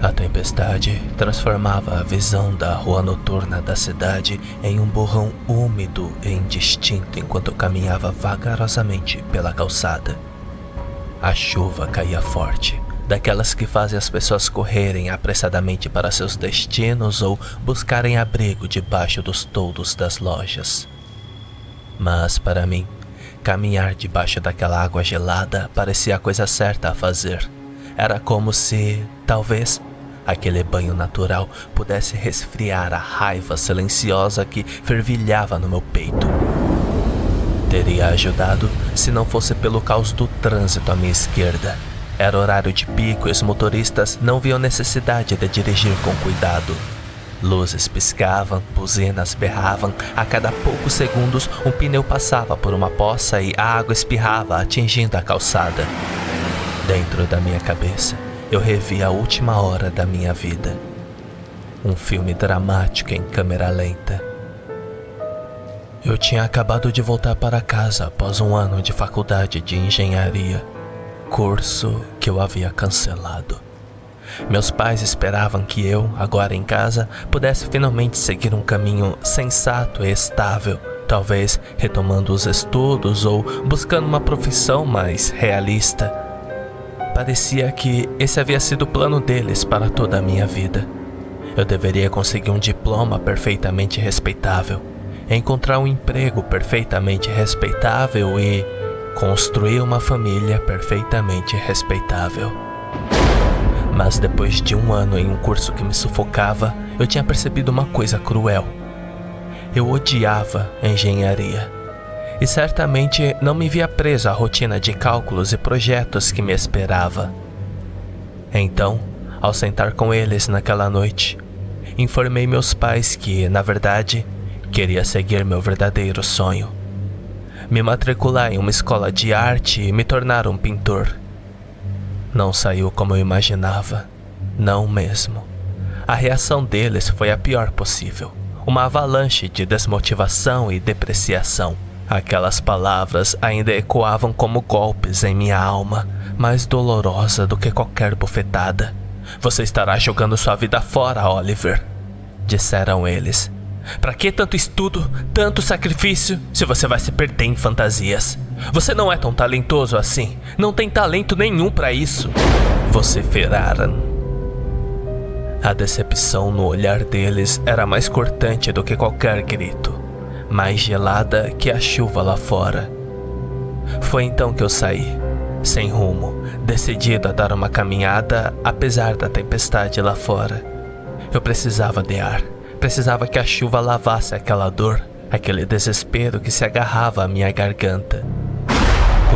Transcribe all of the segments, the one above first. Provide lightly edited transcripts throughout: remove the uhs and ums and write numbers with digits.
A tempestade transformava a visão da rua noturna da cidade em um borrão úmido e indistinto enquanto eu caminhava vagarosamente pela calçada. A chuva caía forte, daquelas que fazem as pessoas correrem apressadamente para seus destinos ou buscarem abrigo debaixo dos toldos das lojas. Mas para mim, caminhar debaixo daquela água gelada parecia a coisa certa a fazer. Era como se, talvez, aquele banho natural pudesse resfriar a raiva silenciosa que fervilhava no meu peito. Teria ajudado se não fosse pelo caos do trânsito à minha esquerda. Era horário de pico e os motoristas não viam necessidade de dirigir com cuidado. Luzes piscavam, buzinas berravam, a cada poucos segundos um pneu passava por uma poça e a água espirrava atingindo a calçada. Dentro da minha cabeça, eu revi a última hora da minha vida. Um filme dramático em câmera lenta. Eu tinha acabado de voltar para casa após um ano de faculdade de engenharia, curso que eu havia cancelado. Meus pais esperavam que eu, agora em casa, pudesse finalmente seguir um caminho sensato e estável, talvez retomando os estudos ou buscando uma profissão mais realista. Parecia que esse havia sido o plano deles para toda a minha vida. Eu deveria conseguir um diploma perfeitamente respeitável, encontrar um emprego perfeitamente respeitável e construir uma família perfeitamente respeitável. Mas depois de um ano em um curso que me sufocava, eu tinha percebido uma coisa cruel. Eu odiava engenharia. E certamente não me via preso à rotina de cálculos e projetos que me esperava. Então, ao sentar com eles naquela noite, informei meus pais que, na verdade, queria seguir meu verdadeiro sonho. Me matricular em uma escola de arte e me tornar um pintor. Não saiu como eu imaginava, não mesmo. A reação deles foi a pior possível, uma avalanche de desmotivação e depreciação. Aquelas palavras ainda ecoavam como golpes em minha alma, mais dolorosa do que qualquer bofetada. Você estará jogando sua vida fora, Oliver, disseram eles. Pra que tanto estudo, tanto sacrifício, se você vai se perder em fantasias? Você não é tão talentoso assim, não tem talento nenhum pra isso, vociferaram. A decepção no olhar deles era mais cortante do que qualquer grito, mais gelada que a chuva lá fora. Foi então que eu saí, sem rumo, decidido a dar uma caminhada apesar da tempestade lá fora. Eu precisava de ar, precisava que a chuva lavasse aquela dor, aquele desespero que se agarrava à minha garganta.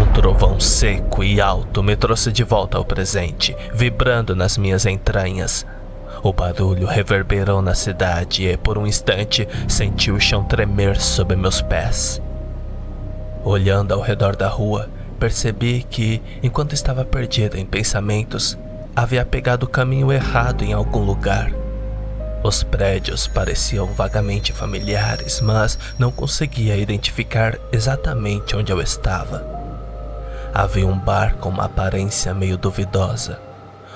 Um trovão seco e alto me trouxe de volta ao presente, vibrando nas minhas entranhas. O barulho reverberou na cidade e, por um instante, senti o chão tremer sob meus pés. Olhando ao redor da rua, percebi que, enquanto estava perdido em pensamentos, havia pegado o caminho errado em algum lugar. Os prédios pareciam vagamente familiares, mas não conseguia identificar exatamente onde eu estava. Havia um bar com uma aparência meio duvidosa,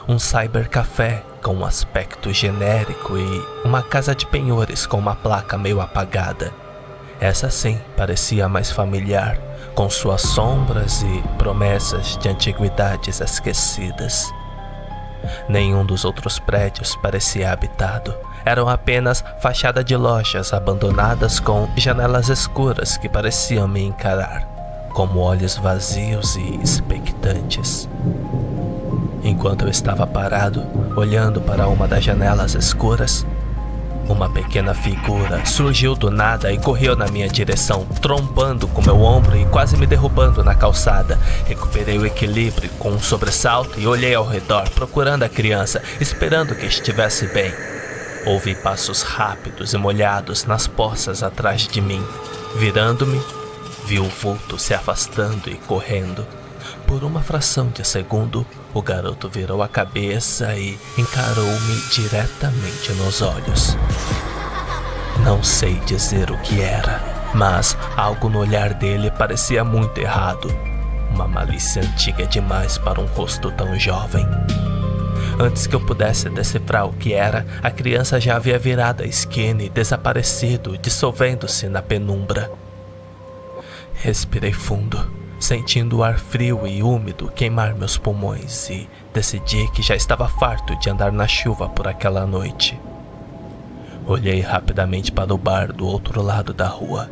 um cybercafé com um aspecto genérico e uma casa de penhores com uma placa meio apagada. Essa sim parecia mais familiar, com suas sombras e promessas de antiguidades esquecidas. Nenhum dos outros prédios parecia habitado. Eram apenas fachada de lojas abandonadas com janelas escuras que pareciam me encarar, como olhos vazios e expectantes. Enquanto eu estava parado, olhando para uma das janelas escuras, uma pequena figura surgiu do nada e correu na minha direção, trombando com meu ombro e quase me derrubando na calçada. Recuperei o equilíbrio com um sobressalto e olhei ao redor, procurando a criança, esperando que estivesse bem. Ouvi passos rápidos e molhados nas poças atrás de mim. Virando-me, vi o vulto se afastando e correndo. Por uma fração de segundo, o garoto virou a cabeça e encarou-me diretamente nos olhos. Não sei dizer o que era. mas algo no olhar dele parecia muito errado. Uma malícia antiga demais para um rosto tão jovem. Antes que eu pudesse decifrar o que era, a criança já havia virado a esquina e desaparecido, dissolvendo-se na penumbra. Respirei fundo, sentindo o ar frio e úmido queimar meus pulmões, e decidi que já estava farto de andar na chuva por aquela noite. Olhei rapidamente para o bar do outro lado da rua.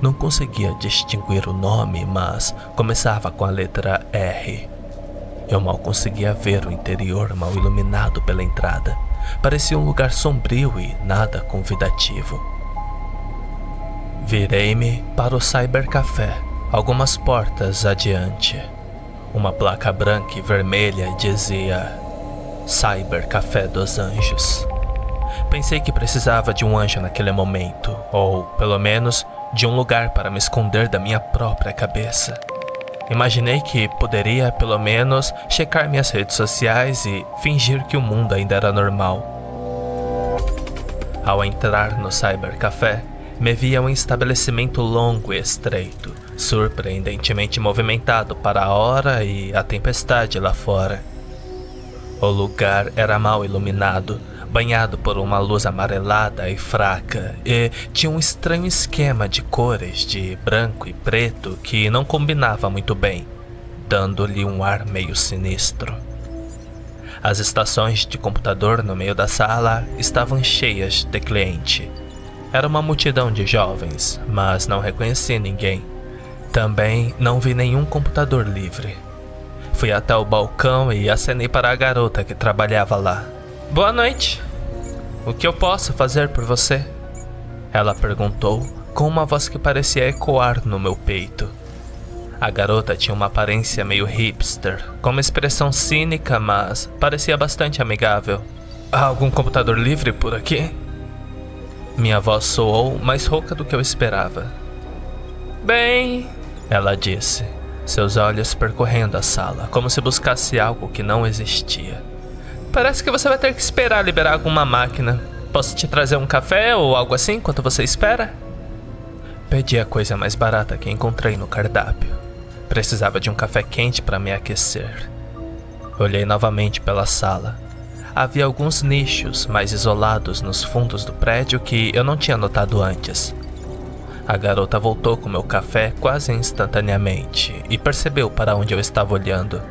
Não conseguia distinguir o nome, mas começava com a letra R. Eu mal conseguia ver o interior mal iluminado pela entrada. Parecia um lugar sombrio e nada convidativo. Virei-me para o Cybercafé, algumas portas adiante. Uma placa branca e vermelha dizia Cybercafé dos Anjos. Pensei que precisava de um anjo naquele momento, ou, pelo menos, de um lugar para me esconder da minha própria cabeça. Imaginei que poderia, pelo menos, checar minhas redes sociais e fingir que o mundo ainda era normal. Ao entrar no Cybercafé, me via um estabelecimento longo e estreito, surpreendentemente movimentado para a hora e a tempestade lá fora. O lugar era mal iluminado, banhado por uma luz amarelada e fraca, e tinha um estranho esquema de cores de branco e preto que não combinava muito bem, dando-lhe um ar meio sinistro. As estações de computador no meio da sala estavam cheias de cliente. Era uma multidão de jovens, mas não reconheci ninguém. Também não vi nenhum computador livre. Fui até o balcão e acenei para a garota que trabalhava lá. Boa noite. O que eu posso fazer por você? Ela perguntou com uma voz que parecia ecoar no meu peito. A garota tinha uma aparência meio hipster, com uma expressão cínica, mas parecia bastante amigável. Há algum computador livre por aqui? Minha voz soou mais rouca do que eu esperava. Bem, ela disse, seus olhos percorrendo a sala, como se buscasse algo que não existia. Parece que você vai ter que esperar liberar alguma máquina. Posso te trazer um café ou algo assim enquanto você espera? Pedi a coisa mais barata que encontrei no cardápio. Precisava de um café quente para me aquecer. Olhei novamente pela sala. Havia alguns nichos mais isolados nos fundos do prédio que eu não tinha notado antes. A garota voltou com meu café quase instantaneamente e percebeu para onde eu estava olhando.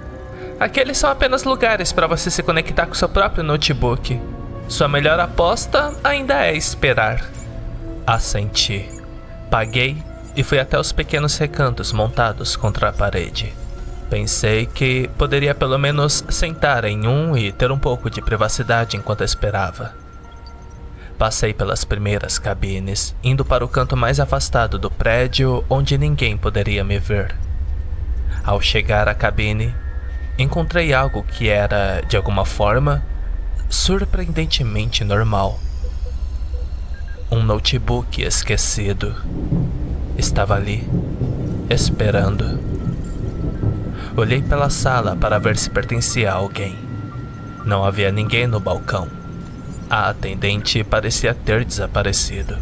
Aqueles são apenas lugares para você se conectar com seu próprio notebook. Sua melhor aposta ainda é esperar. Assenti. Paguei e fui até os pequenos recantos montados contra a parede. Pensei que poderia pelo menos sentar em um e ter um pouco de privacidade enquanto esperava. Passei pelas primeiras cabines, indo para o canto mais afastado do prédio, onde ninguém poderia me ver. Ao chegar à cabine, encontrei algo que era, de alguma forma, surpreendentemente normal. Um notebook esquecido. Estava ali, esperando. Olhei pela sala para ver se pertencia a alguém. Não havia ninguém no balcão. A atendente parecia ter desaparecido.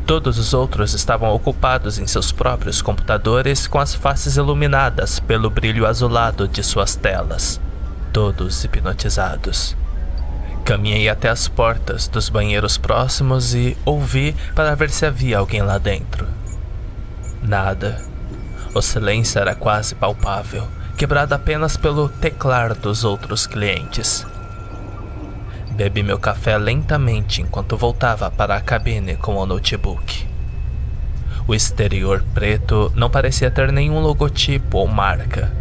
Todos os outros estavam ocupados em seus próprios computadores com as faces iluminadas pelo brilho azulado de suas telas. Todos hipnotizados. Caminhei até as portas dos banheiros próximos e ouvi para ver se havia alguém lá dentro. Nada. O silêncio era quase palpável, quebrado apenas pelo teclar dos outros clientes. Bebi meu café lentamente enquanto voltava para a cabine com o notebook. O exterior preto não parecia ter nenhum logotipo ou marca.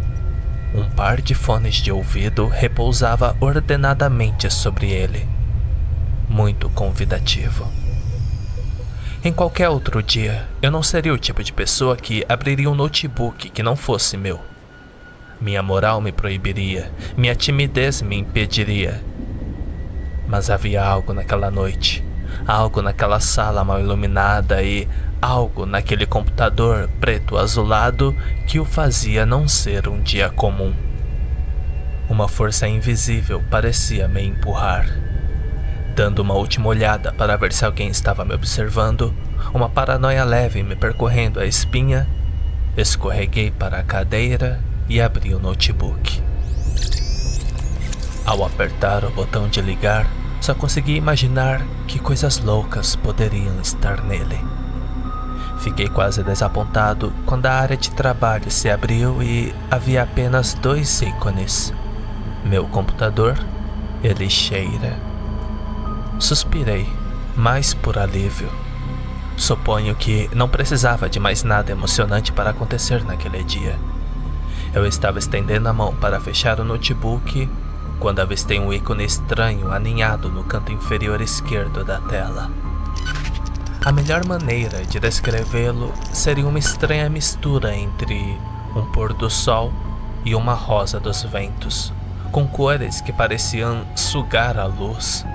Um par de fones de ouvido repousava ordenadamente sobre ele. Muito convidativo. Em qualquer outro dia, eu não seria o tipo de pessoa que abriria um notebook que não fosse meu. Minha moral me proibiria, minha timidez me impediria. Mas havia algo naquela noite, algo naquela sala mal iluminada e algo naquele computador preto azulado que o fazia não ser um dia comum. Uma força invisível parecia me empurrar. Dando uma última olhada para ver se alguém estava me observando, uma paranoia leve me percorrendo a espinha, escorreguei para a cadeira e abri o notebook. Ao apertar o botão de ligar, só consegui imaginar que coisas loucas poderiam estar nele. Fiquei quase desapontado quando a área de trabalho se abriu e havia apenas 2 ícones: meu computador e lixeira. Suspirei, mas por alívio. Suponho que não precisava de mais nada emocionante para acontecer naquele dia. Eu estava estendendo a mão para fechar o notebook quando avistei um ícone estranho aninhado no canto inferior esquerdo da tela. A melhor maneira de descrevê-lo seria uma estranha mistura entre um pôr do sol e uma rosa dos ventos, com cores que pareciam sugar a luz.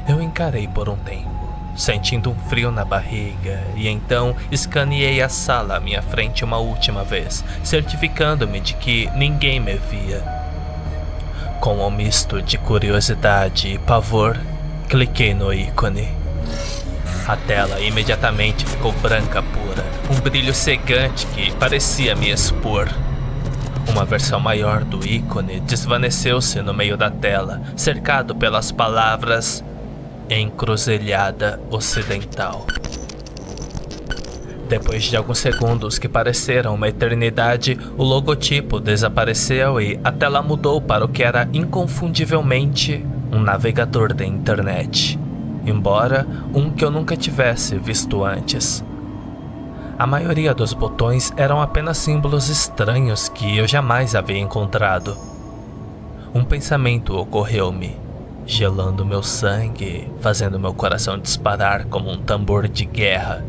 Eu encarei por um tempo, sentindo um frio na barriga, e então escaneei a sala à minha frente uma última vez, certificando-me de que ninguém me via. Com um misto de curiosidade e pavor, cliquei no ícone. A tela imediatamente ficou branca pura, um brilho cegante que parecia me expor. Uma versão maior do ícone desvaneceu-se no meio da tela, cercado pelas palavras Encruzilhada Ocidental. Depois de alguns segundos que pareceram uma eternidade, o logotipo desapareceu e a tela mudou para o que era inconfundivelmente um navegador da internet, embora um que eu nunca tivesse visto antes. A maioria dos botões eram apenas símbolos estranhos que eu jamais havia encontrado. Um pensamento ocorreu-me, gelando meu sangue, fazendo meu coração disparar como um tambor de guerra.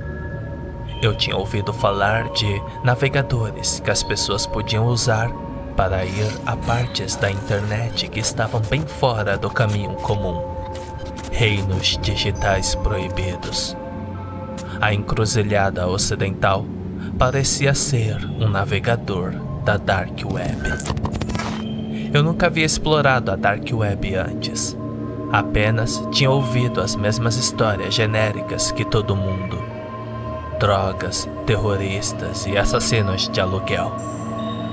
Eu tinha ouvido falar de navegadores que as pessoas podiam usar para ir a partes da internet que estavam bem fora do caminho comum. Reinos digitais proibidos. A Encruzilhada Ocidental parecia ser um navegador da Dark Web. Eu nunca havia explorado a Dark Web antes. Apenas tinha ouvido as mesmas histórias genéricas que todo mundo. Drogas, terroristas e assassinos de aluguel.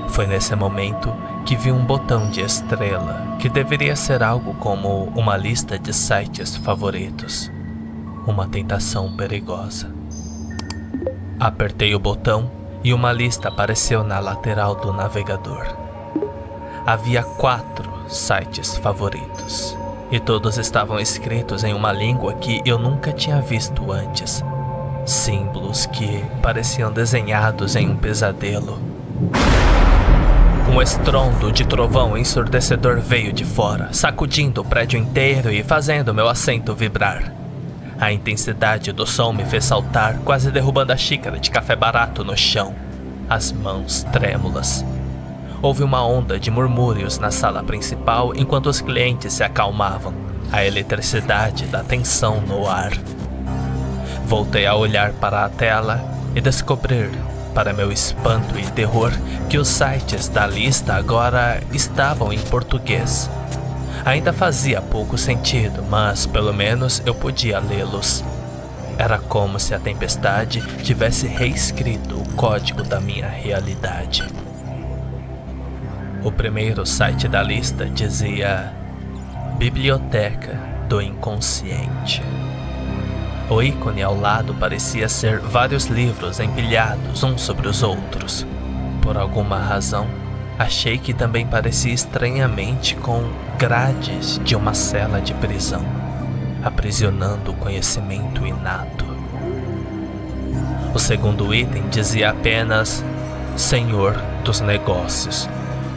Foi nesse momento que vi um botão de estrela que deveria ser algo como uma lista de sites favoritos. Uma tentação perigosa. Apertei o botão e uma lista apareceu na lateral do navegador. Havia 4 sites favoritos. E todos estavam escritos em uma língua que eu nunca tinha visto antes. Símbolos que pareciam desenhados em um pesadelo. Um estrondo de trovão ensurdecedor veio de fora, sacudindo o prédio inteiro e fazendo meu assento vibrar. A intensidade do som me fez saltar, quase derrubando a xícara de café barato no chão, as mãos trêmulas. Houve uma onda de murmúrios na sala principal enquanto os clientes se acalmavam, a eletricidade da tensão no ar. Voltei a olhar para a tela e descobrir, para meu espanto e terror, que os sites da lista agora estavam em português. Ainda fazia pouco sentido, mas pelo menos eu podia lê-los. Era como se a tempestade tivesse reescrito o código da minha realidade. O primeiro site da lista dizia Biblioteca do Inconsciente. O ícone ao lado parecia ser vários livros empilhados uns sobre os outros. Por alguma razão, achei que também parecia estranhamente com grades de uma cela de prisão, aprisionando o conhecimento inato. O segundo item dizia apenas Senhor dos Negócios,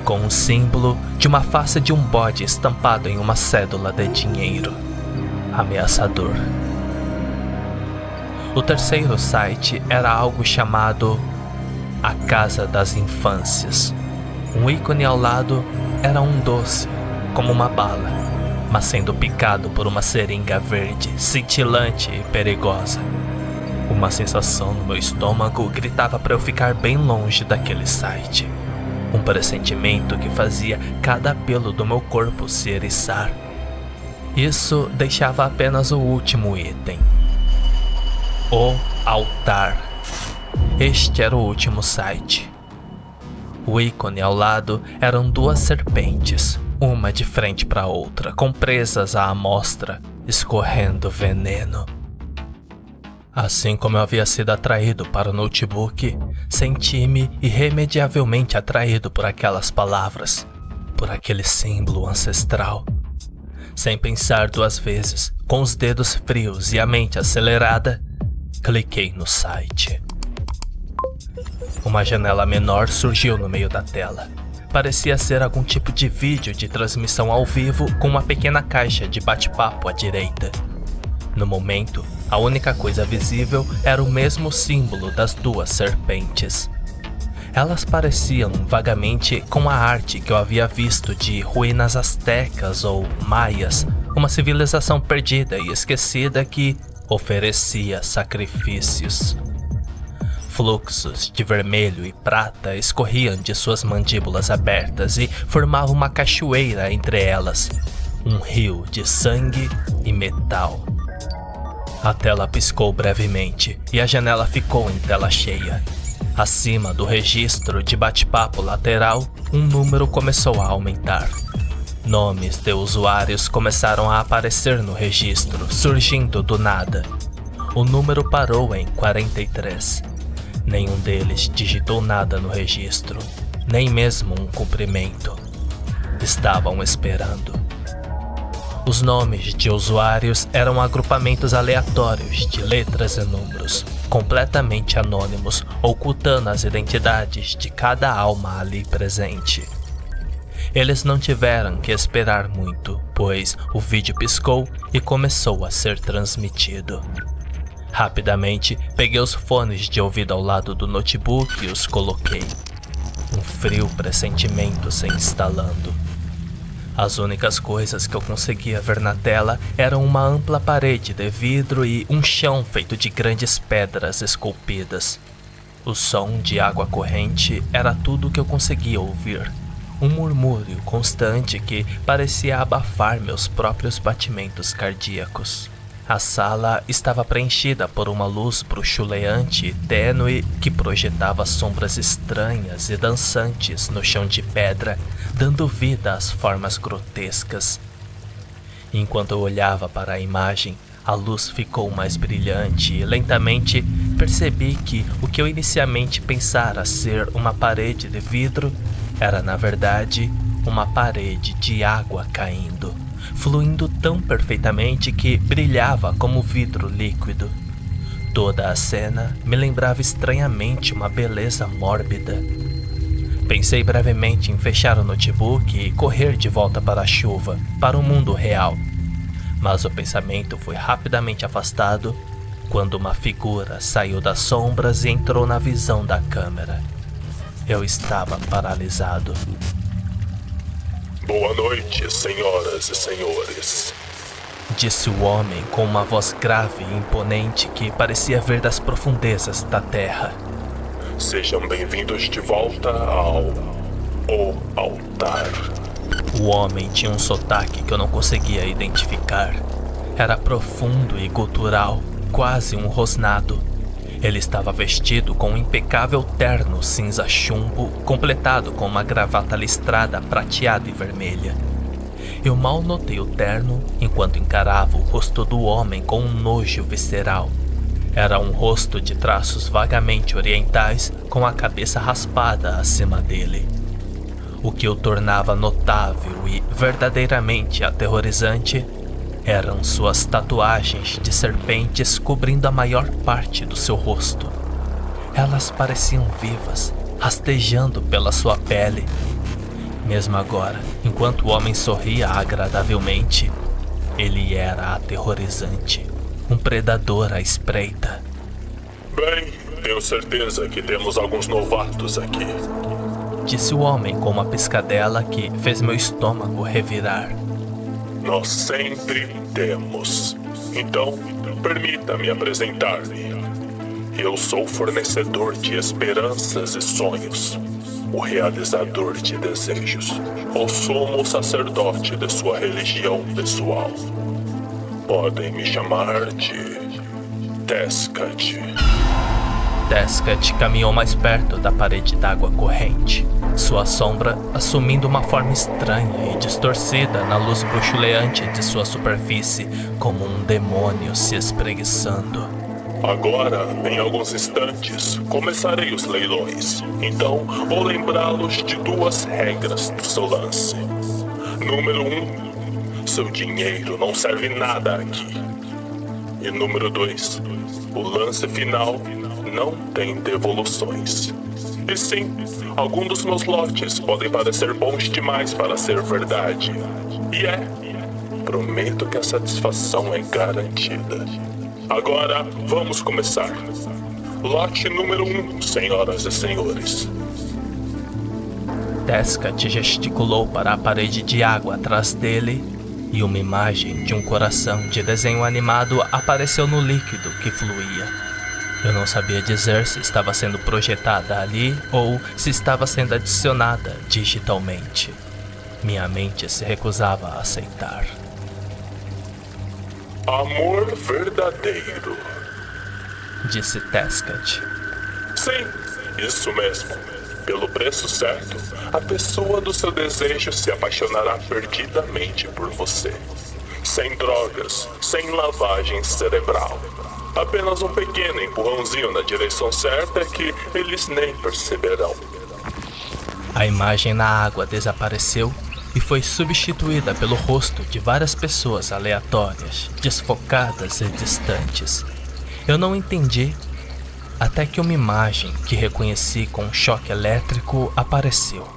com um símbolo de uma face de um bode estampado em uma cédula de dinheiro. Ameaçador. O terceiro site era algo chamado A Casa das Infâncias. Um ícone ao lado era um doce, como uma bala, mas sendo picado por uma seringa verde, cintilante e perigosa. Uma sensação no meu estômago gritava para eu ficar bem longe daquele site. Um pressentimento que fazia cada pelo do meu corpo se eriçar. Isso deixava apenas o último item. O altar. Este era o último site. O ícone ao lado eram duas serpentes, uma de frente para a outra, com presas à amostra, escorrendo veneno. Assim como eu havia sido atraído para o notebook, senti-me irremediavelmente atraído por aquelas palavras, por aquele símbolo ancestral. Sem pensar duas vezes, com os dedos frios e a mente acelerada, cliquei no site. Uma janela menor surgiu no meio da tela. Parecia ser algum tipo de vídeo de transmissão ao vivo com uma pequena caixa de bate-papo à direita. No momento, a única coisa visível era o mesmo símbolo das duas serpentes. Elas pareciam vagamente com a arte que eu havia visto de ruínas astecas ou maias, uma civilização perdida e esquecida que oferecia sacrifícios. Fluxos de vermelho e prata escorriam de suas mandíbulas abertas e formavam uma cachoeira entre elas, um rio de sangue e metal. A tela piscou brevemente e a janela ficou em tela cheia. Acima do registro de bate-papo lateral, um número começou a aumentar. Nomes de usuários começaram a aparecer no registro, surgindo do nada. O número parou em 43. Nenhum deles digitou nada no registro, nem mesmo um cumprimento. Estavam esperando. Os nomes de usuários eram agrupamentos aleatórios de letras e números, completamente anônimos, ocultando as identidades de cada alma ali presente. Eles não tiveram que esperar muito, pois o vídeo piscou e começou a ser transmitido. Rapidamente, peguei os fones de ouvido ao lado do notebook e os coloquei. Um frio pressentimento se instalando. As únicas coisas que eu conseguia ver na tela eram uma ampla parede de vidro e um chão feito de grandes pedras esculpidas. O som de água corrente era tudo o que eu conseguia ouvir. Um murmúrio constante que parecia abafar meus próprios batimentos cardíacos. A sala estava preenchida por uma luz bruxuleante e tênue que projetava sombras estranhas e dançantes no chão de pedra, dando vida às formas grotescas. Enquanto eu olhava para a imagem, a luz ficou mais brilhante e lentamente percebi que o que eu inicialmente pensara ser uma parede de vidro era, na verdade, uma parede de água caindo, fluindo tão perfeitamente que brilhava como vidro líquido. Toda a cena me lembrava estranhamente uma beleza mórbida. Pensei brevemente em fechar o notebook e correr de volta para a chuva, para o mundo real. Mas o pensamento foi rapidamente afastado quando uma figura saiu das sombras e entrou na visão da câmera. Eu estava paralisado. Boa noite, senhoras e senhores. Disse o homem com uma voz grave e imponente que parecia vir das profundezas da terra. Sejam bem-vindos de volta ao O Altar. O homem tinha um sotaque que eu não conseguia identificar. Era profundo e gutural, quase um rosnado. Ele estava vestido com um impecável terno cinza chumbo, completado com uma gravata listrada prateada e vermelha. Eu mal notei o terno enquanto encarava o rosto do homem com um nojo visceral. Era um rosto de traços vagamente orientais, com a cabeça raspada acima dele. O que o tornava notável e verdadeiramente aterrorizante eram suas tatuagens de serpentes cobrindo a maior parte do seu rosto. Elas pareciam vivas, rastejando pela sua pele. Mesmo agora, enquanto o homem sorria agradavelmente, ele era aterrorizante, um predador à espreita. Bem, tenho certeza que temos alguns novatos aqui. Disse o homem com uma piscadela que fez meu estômago revirar. Nós sempre temos. Então, permita-me apresentar-me. Eu sou fornecedor de esperanças e sonhos. o realizador de desejos, ou sumo sacerdote de sua religião pessoal. Podem me chamar de Tescat. Tescat caminhou mais perto da parede d'água corrente, sua sombra assumindo uma forma estranha e distorcida na luz bruxuleante de sua superfície, como um demônio se espreguiçando. Agora, em alguns instantes, começarei os leilões. Então, vou lembrá-los de duas regras do seu lance. Número 1, seu dinheiro não serve nada aqui. E número 2, o lance final não tem devoluções. E sim, alguns dos meus lotes podem parecer bons demais para ser verdade. E prometo que a satisfação é garantida. Agora, vamos começar. Lote número 1, senhoras e senhores. Tescat gesticulou para a parede de água atrás dele e uma imagem de um coração de desenho animado apareceu no líquido que fluía. Eu não sabia dizer se estava sendo projetada ali ou se estava sendo adicionada digitalmente. Minha mente se recusava a aceitar. Amor verdadeiro, disse Tescat. Sim, isso mesmo. Pelo preço certo, a pessoa do seu desejo se apaixonará perdidamente por você. Sem drogas, sem lavagem cerebral. Apenas um pequeno empurrãozinho na direção certa que eles nem perceberão. A imagem na água desapareceu e foi substituída pelo rosto de várias pessoas aleatórias, desfocadas e distantes. Eu não entendi, até que uma imagem que reconheci com um choque elétrico apareceu.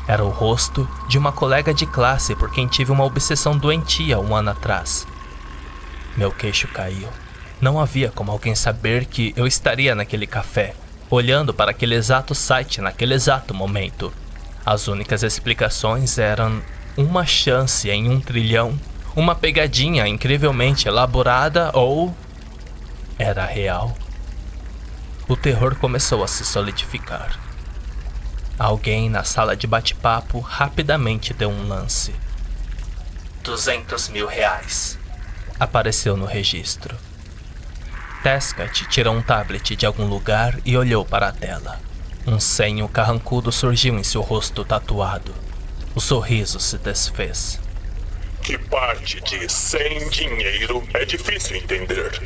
Era o rosto de uma colega de classe por quem tive uma obsessão doentia um ano atrás. Meu queixo caiu. Não havia como alguém saber que eu estaria naquele café, olhando para aquele exato site naquele exato momento. As únicas explicações eram uma chance em 1 trilhão, uma pegadinha incrivelmente elaborada ou... era real. O terror começou a se solidificar. Alguém na sala de bate-papo rapidamente deu um lance. R$200 mil. Apareceu no registro. Tescat tirou um tablet de algum lugar e olhou para a tela. Um senho carrancudo surgiu em seu rosto tatuado. O sorriso se desfez. Que parte de sem dinheiro é difícil entender.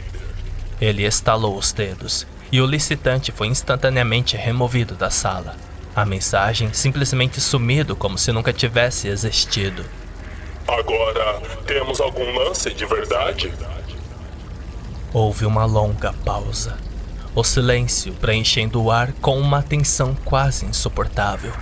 Ele estalou os dedos e o licitante foi instantaneamente removido da sala. A mensagem simplesmente sumido como se nunca tivesse existido. Agora, temos algum lance de verdade? Houve uma longa pausa. O silêncio preenchendo o ar com uma tensão quase insuportável.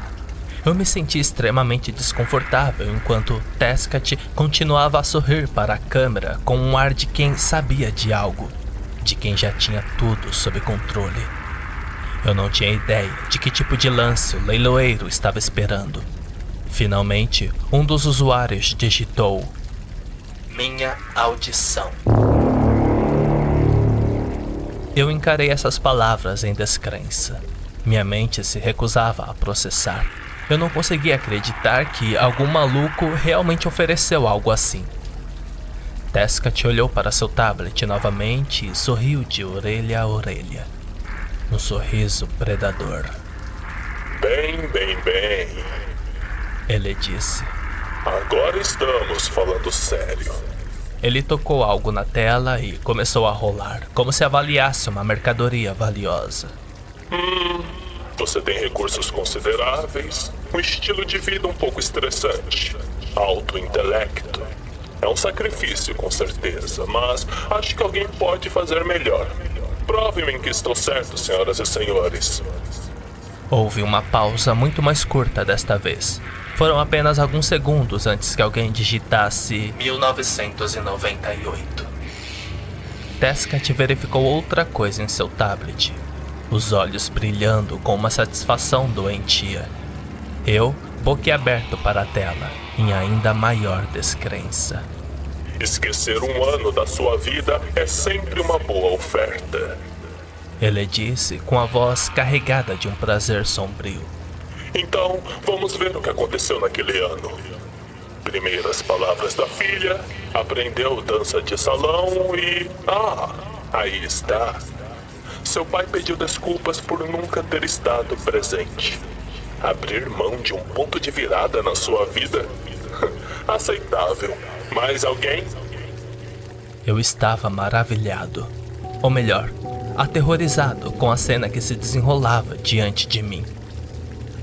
Eu me senti extremamente desconfortável enquanto Tescat continuava a sorrir para a câmera com um ar de quem sabia de algo, de quem já tinha tudo sob controle. Eu não tinha ideia de que tipo de lance o leiloeiro estava esperando. Finalmente, um dos usuários digitou: minha audição. Eu encarei essas palavras em descrença. Minha mente se recusava a processar. Eu não conseguia acreditar que algum maluco realmente ofereceu algo assim. Tescat olhou para seu tablet novamente e sorriu de orelha a orelha. Um sorriso predador. Bem. Ele disse. Agora estamos falando sério. Ele tocou algo na tela e começou a rolar, como se avaliasse uma mercadoria valiosa. Você tem recursos consideráveis, um estilo de vida um pouco estressante, alto intelecto. É um sacrifício, com certeza, mas acho que alguém pode fazer melhor. Prove-me que estou certo, senhoras e senhores. Houve uma pausa muito mais curta desta vez. Foram apenas alguns segundos antes que alguém digitasse 1998. Tescat verificou outra coisa em seu tablet, os olhos brilhando com uma satisfação doentia. Eu, boquiaberto para a tela, em ainda maior descrença. Esquecer um ano da sua vida é sempre uma boa oferta. Ele disse com a voz carregada de um prazer sombrio. Então, vamos ver o que aconteceu naquele ano. Primeiras palavras da filha, aprendeu dança de salão e... aí está. Seu pai pediu desculpas por nunca ter estado presente. Abrir mão de um ponto de virada na sua vida? Aceitável. Mais alguém? Eu estava maravilhado. Ou melhor, aterrorizado com a cena que se desenrolava diante de mim.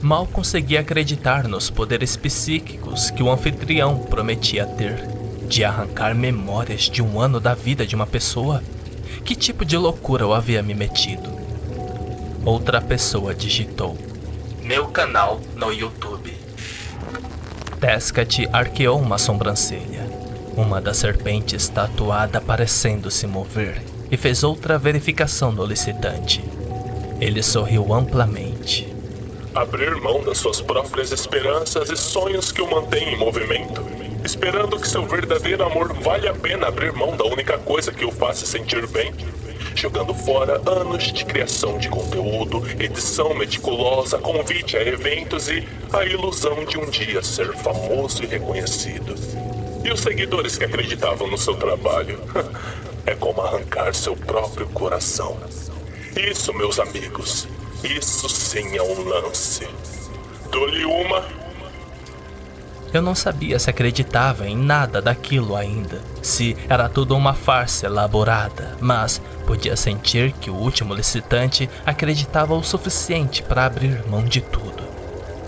Mal conseguia acreditar nos poderes psíquicos que o anfitrião prometia ter, de arrancar memórias de um ano da vida de uma pessoa. Que tipo de loucura eu havia me metido? Outra pessoa digitou: meu canal no YouTube. Tescat arqueou uma sobrancelha, uma das serpentes tatuada parecendo se mover, e fez outra verificação no licitante. Ele sorriu amplamente. Abrir mão das suas próprias esperanças e sonhos que o mantêm em movimento, esperando que seu verdadeiro amor vale a pena abrir mão da única coisa que o faça sentir bem, jogando fora anos de criação de conteúdo, edição meticulosa, convite a eventos e a ilusão de um dia ser famoso e reconhecido. E os seguidores que acreditavam no seu trabalho? É como arrancar seu próprio coração. Isso, meus amigos, isso sim é um lance. Dou-lhe uma. Eu não sabia se acreditava em nada daquilo ainda, se era tudo uma farsa elaborada, mas podia sentir que o último licitante acreditava o suficiente para abrir mão de tudo.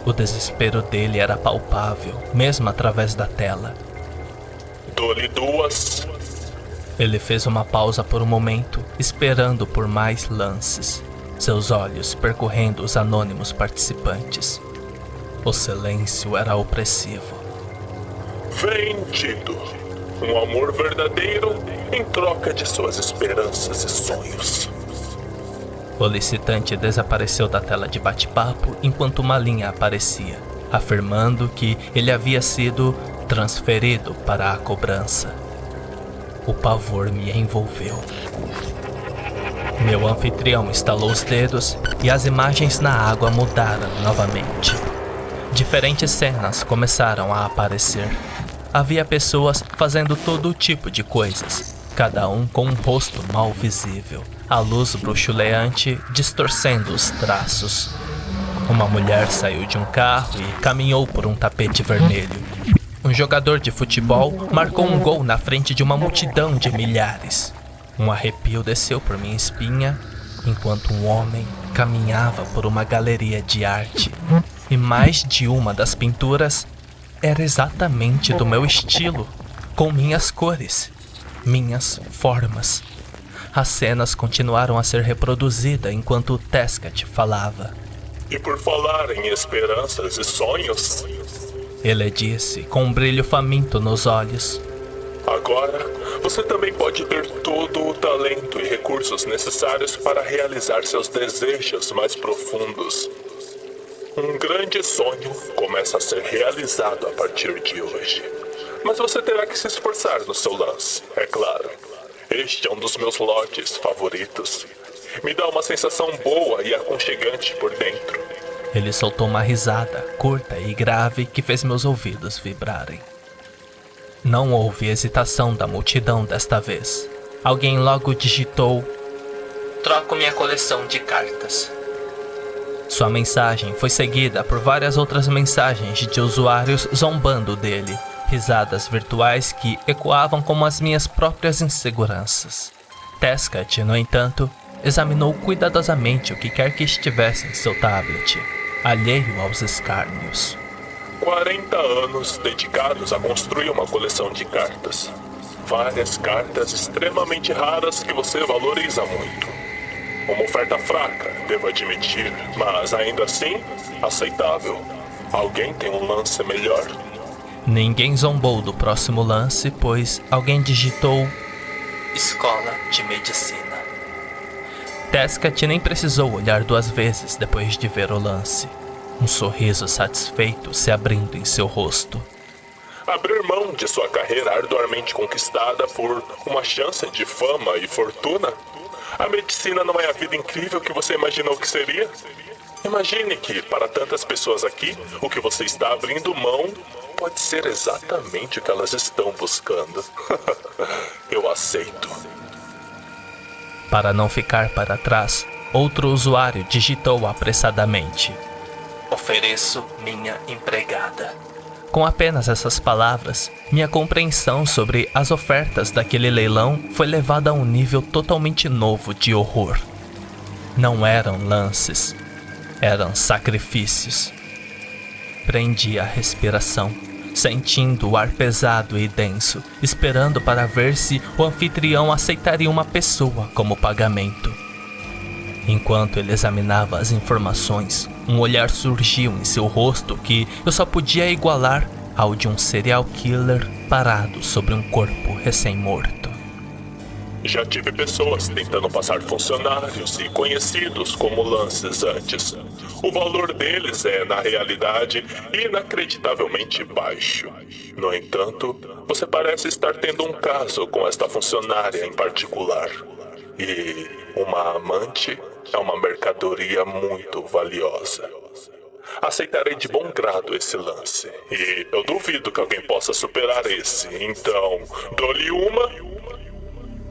O desespero dele era palpável, mesmo através da tela. Dou-lhe duas. Ele fez uma pausa por um momento, esperando por mais lances, seus olhos percorrendo os anônimos participantes. O silêncio era opressivo. Vendido. Um amor verdadeiro em troca de suas esperanças e sonhos. O licitante desapareceu da tela de bate-papo enquanto uma linha aparecia, afirmando que ele havia sido transferido para a cobrança. O pavor me envolveu. Meu anfitrião estalou os dedos e as imagens na água mudaram novamente. Diferentes cenas começaram a aparecer. Havia pessoas fazendo todo tipo de coisas, cada um com um rosto mal visível, a luz bruxuleante distorcendo os traços. Uma mulher saiu de um carro e caminhou por um tapete vermelho. Um jogador de futebol marcou um gol na frente de uma multidão de milhares. Um arrepio desceu por minha espinha, enquanto um homem caminhava por uma galeria de arte. E mais de uma das pinturas era exatamente do meu estilo, com minhas cores, minhas formas. As cenas continuaram a ser reproduzidas enquanto o Tescat falava. E por falar em esperanças e sonhos, ele disse com um brilho faminto nos olhos, agora você também pode ter todo o talento e recursos necessários para realizar seus desejos mais profundos. Um grande sonho começa a ser realizado a partir de hoje. Mas você terá que se esforçar no seu lance, é claro. Este é um dos meus lotes favoritos. Me dá uma sensação boa e aconchegante por dentro. Ele soltou uma risada curta e grave que fez meus ouvidos vibrarem. Não houve hesitação da multidão desta vez. Alguém logo digitou: troco minha coleção de cartas. Sua mensagem foi seguida por várias outras mensagens de usuários zombando dele, risadas virtuais que ecoavam como as minhas próprias inseguranças. Tescat, no entanto, examinou cuidadosamente o que quer que estivesse em seu tablet, alheio aos escárnios. 40 anos dedicados a construir uma coleção de cartas. Várias cartas extremamente raras que você valoriza muito. Uma oferta fraca, devo admitir, mas ainda assim, aceitável. Alguém tem um lance melhor? Ninguém zombou do próximo lance, pois alguém digitou Escola de Medicina. Tescat nem precisou olhar duas vezes depois de ver o lance. Um sorriso satisfeito se abrindo em seu rosto. Abrir mão de sua carreira arduamente conquistada por uma chance de fama e fortuna? A medicina não é a vida incrível que você imaginou que seria? Imagine que, para tantas pessoas aqui, o que você está abrindo mão pode ser exatamente o que elas estão buscando. Eu aceito. Para não ficar para trás, outro usuário digitou apressadamente: ofereço minha empregada. Com apenas essas palavras, minha compreensão sobre as ofertas daquele leilão foi levada a um nível totalmente novo de horror. Não eram lances, eram sacrifícios. Prendi a respiração, sentindo o ar pesado e denso, esperando para ver se o anfitrião aceitaria uma pessoa como pagamento. Enquanto ele examinava as informações, um olhar surgiu em seu rosto que eu só podia igualar ao de um serial killer parado sobre um corpo recém-morto. Já tive pessoas tentando passar funcionários e conhecidos como lances antes. O valor deles é, na realidade, inacreditavelmente baixo. No entanto, você parece estar tendo um caso com esta funcionária em particular. E uma amante é uma mercadoria muito valiosa. Aceitarei de bom grado esse lance. E eu duvido que alguém possa superar esse. Então, dou-lhe uma...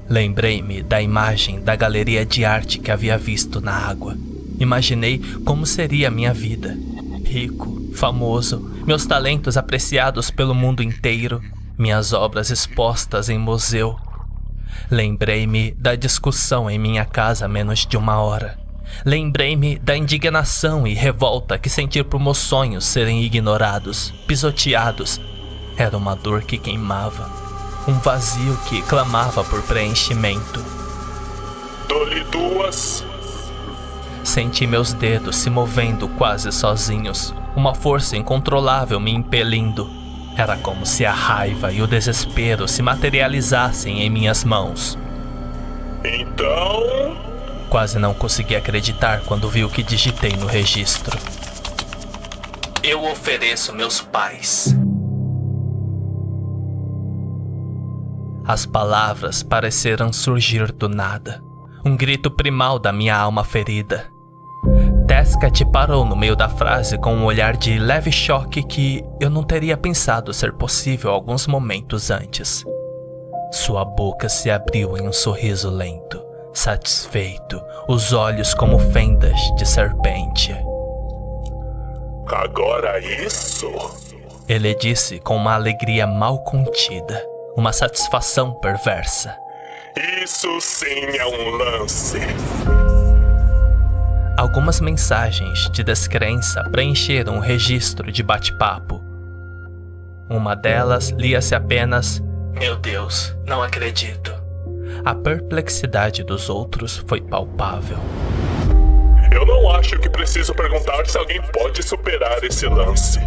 Lembrei-me da imagem da galeria de arte que havia visto na água. Imaginei como seria a minha vida. Rico, famoso, meus talentos apreciados pelo mundo inteiro, minhas obras expostas em museu. Lembrei-me da discussão em minha casa há menos de uma hora. Lembrei-me da indignação e revolta que senti por meus sonhos serem ignorados, pisoteados. Era uma dor que queimava, um vazio que clamava por preenchimento. Dou-lhe duas. Senti meus dedos se movendo quase sozinhos, uma força incontrolável me impelindo. Era como se a raiva e o desespero se materializassem em minhas mãos. Então... Quase não consegui acreditar quando vi o que digitei no registro. Eu ofereço meus pais. As palavras pareceram surgir do nada. Um grito primal da minha alma ferida. Tescat parou no meio da frase com um olhar de leve choque que eu não teria pensado ser possível alguns momentos antes. Sua boca se abriu em um sorriso lento, satisfeito, os olhos como fendas de serpente. Agora isso? Ele disse com uma alegria mal contida, uma satisfação perversa. Isso sim é um lance. Algumas mensagens de descrença preencheram o registro de bate-papo. Uma delas lia-se apenas: meu Deus, não acredito. A perplexidade dos outros foi palpável. Eu não acho que preciso perguntar se alguém pode superar esse lance.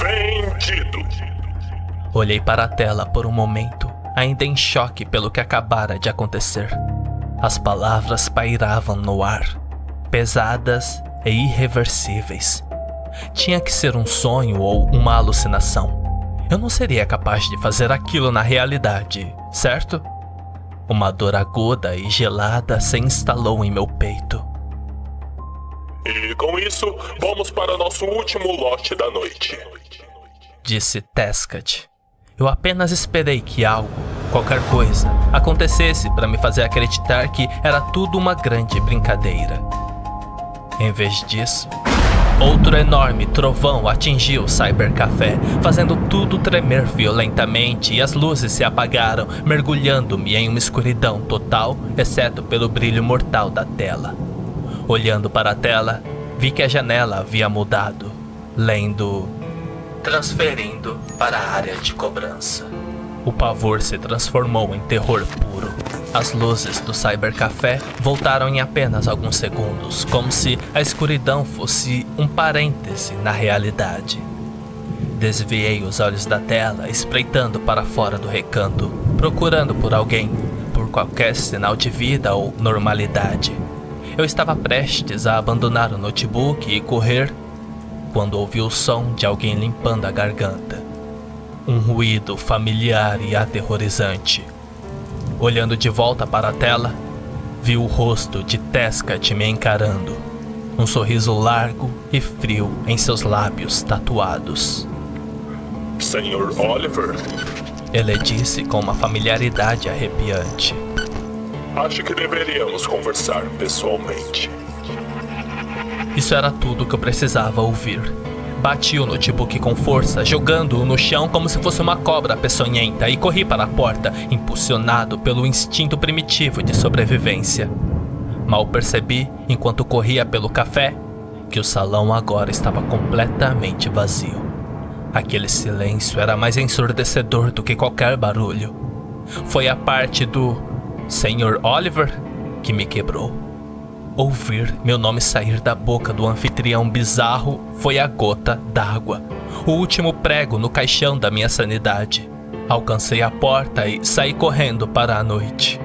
Vendido! Olhei para a tela por um momento, ainda em choque pelo que acabara de acontecer. As palavras pairavam no ar, pesadas e irreversíveis. Tinha que ser um sonho ou uma alucinação. Eu não seria capaz de fazer aquilo na realidade, certo? Uma dor aguda e gelada se instalou em meu peito. E com isso, vamos para nosso último lote da noite, disse Tescat. Eu apenas esperei que algo, qualquer coisa, acontecesse para me fazer acreditar que era tudo uma grande brincadeira. Em vez disso, outro enorme trovão atingiu o cybercafé, fazendo tudo tremer violentamente e as luzes se apagaram, mergulhando-me em uma escuridão total, exceto pelo brilho mortal da tela. Olhando para a tela, vi que a janela havia mudado, lendo: transferindo para a área de cobrança. O pavor se transformou em terror puro. As luzes do cybercafé voltaram em apenas alguns segundos, como se a escuridão fosse um parêntese na realidade. Desviei os olhos da tela, espreitando para fora do recanto, procurando por alguém, por qualquer sinal de vida ou normalidade. Eu estava prestes a abandonar o notebook e correr, quando ouvi o som de alguém limpando a garganta. Um ruído familiar e aterrorizante. Olhando de volta para a tela, vi o rosto de Tescat me encarando. um sorriso largo e frio em seus lábios tatuados. Sr. Oliver, ele disse com uma familiaridade arrepiante. Acho que deveríamos conversar pessoalmente. Isso era tudo que eu precisava ouvir. Bati o notebook com força, jogando-o no chão como se fosse uma cobra peçonhenta e corri para a porta, impulsionado pelo instinto primitivo de sobrevivência. Mal percebi, enquanto corria pelo café, que o salão agora estava completamente vazio. Aquele silêncio era mais ensurdecedor do que qualquer barulho. Foi a parte do Sr. Oliver que me quebrou. Ouvir meu nome sair da boca do anfitrião bizarro foi a gota d'água, o último prego no caixão da minha sanidade. Alcancei a porta e saí correndo para a noite.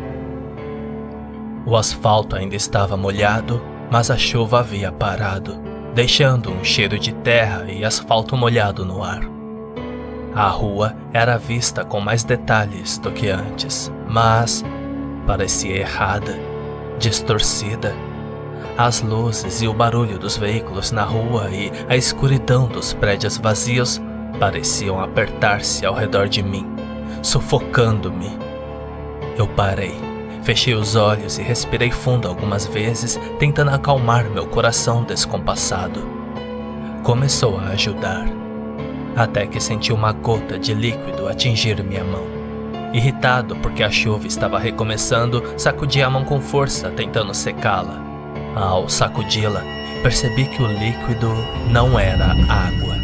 O asfalto ainda estava molhado, mas a chuva havia parado, deixando um cheiro de terra e asfalto molhado no ar. A rua era vista com mais detalhes do que antes, mas parecia errada, distorcida. As luzes e o barulho dos veículos na rua e a escuridão dos prédios vazios pareciam apertar-se ao redor de mim, sufocando-me. Eu parei, fechei os olhos e respirei fundo algumas vezes, tentando acalmar meu coração descompassado. Começou a ajudar, até que senti uma gota de líquido atingir minha mão. Irritado porque a chuva estava recomeçando, sacudi a mão com força, tentando secá-la. Ao sacudi-la, percebi que o líquido não era água.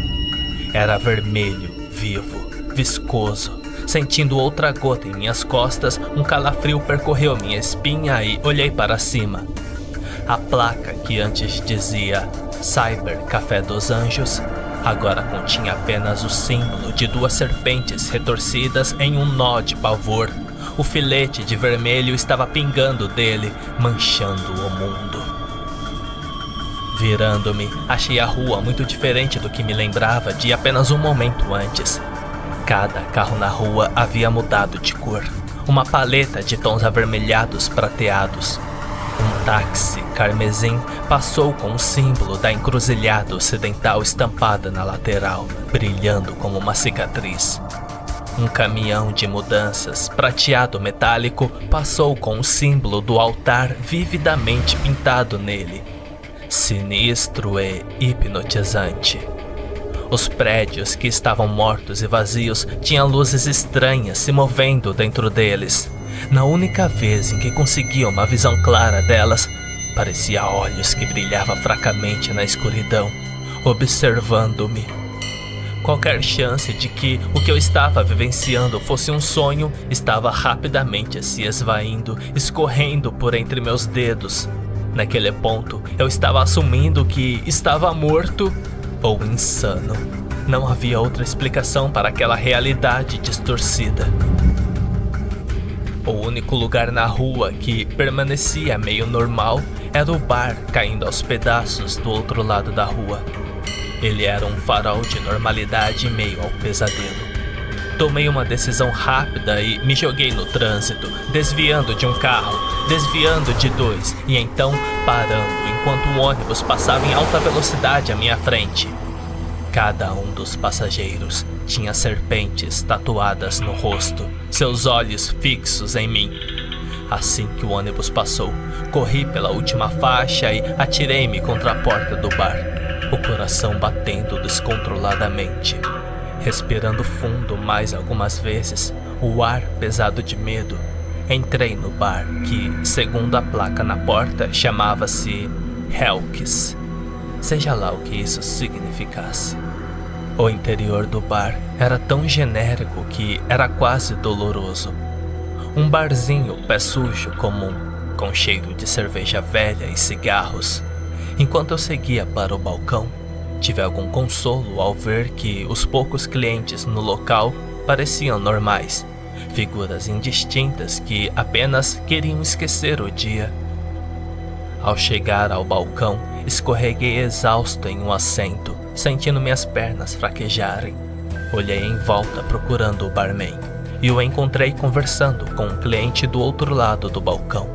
Era vermelho, vivo, viscoso. Sentindo outra gota em minhas costas, um calafrio percorreu minha espinha e olhei para cima. A placa que antes dizia Cyber Café dos Anjos, agora continha apenas o símbolo de duas serpentes retorcidas em um nó de pavor. O filete de vermelho estava pingando dele, manchando o mundo. Virando-me, achei a rua muito diferente do que me lembrava de apenas um momento antes. Cada carro na rua havia mudado de cor, uma paleta de tons avermelhados prateados. Um táxi carmesim passou com o símbolo da encruzilhada ocidental estampada na lateral, brilhando como uma cicatriz. Um caminhão de mudanças prateado metálico passou com o símbolo do altar vividamente pintado nele, sinistro e hipnotizante. Os prédios que estavam mortos e vazios tinham luzes estranhas se movendo dentro deles. Na única vez em que conseguia uma visão clara delas, parecia olhos que brilhavam fracamente na escuridão, observando-me. Qualquer chance de que o que eu estava vivenciando fosse um sonho estava rapidamente se esvaindo, escorrendo por entre meus dedos. Naquele ponto, eu estava assumindo que estava morto ou insano. Não havia outra explicação para aquela realidade distorcida. O único lugar na rua que permanecia meio normal era o bar caindo aos pedaços do outro lado da rua. Ele era um farol de normalidade em meio ao pesadelo. Tomei uma decisão rápida e me joguei no trânsito, desviando de um carro, desviando de dois e então parando enquanto um ônibus passava em alta velocidade à minha frente. Cada um dos passageiros tinha serpentes tatuadas no rosto, seus olhos fixos em mim. Assim que o ônibus passou, corri pela última faixa e atirei-me contra a porta do bar, o coração batendo descontroladamente. Respirando fundo mais algumas vezes, o ar pesado de medo, entrei no bar que, segundo a placa na porta, chamava-se Helks. Seja lá o que isso significasse. O interior do bar era tão genérico que era quase doloroso. Um barzinho pé sujo comum, com cheiro de cerveja velha e cigarros. Enquanto eu seguia para o balcão, tive algum consolo ao ver que os poucos clientes no local pareciam normais, figuras indistintas que apenas queriam esquecer o dia. Ao chegar ao balcão, escorreguei exausto em um assento, sentindo minhas pernas fraquejarem. Olhei em volta procurando o barman e o encontrei conversando com um cliente do outro lado do balcão.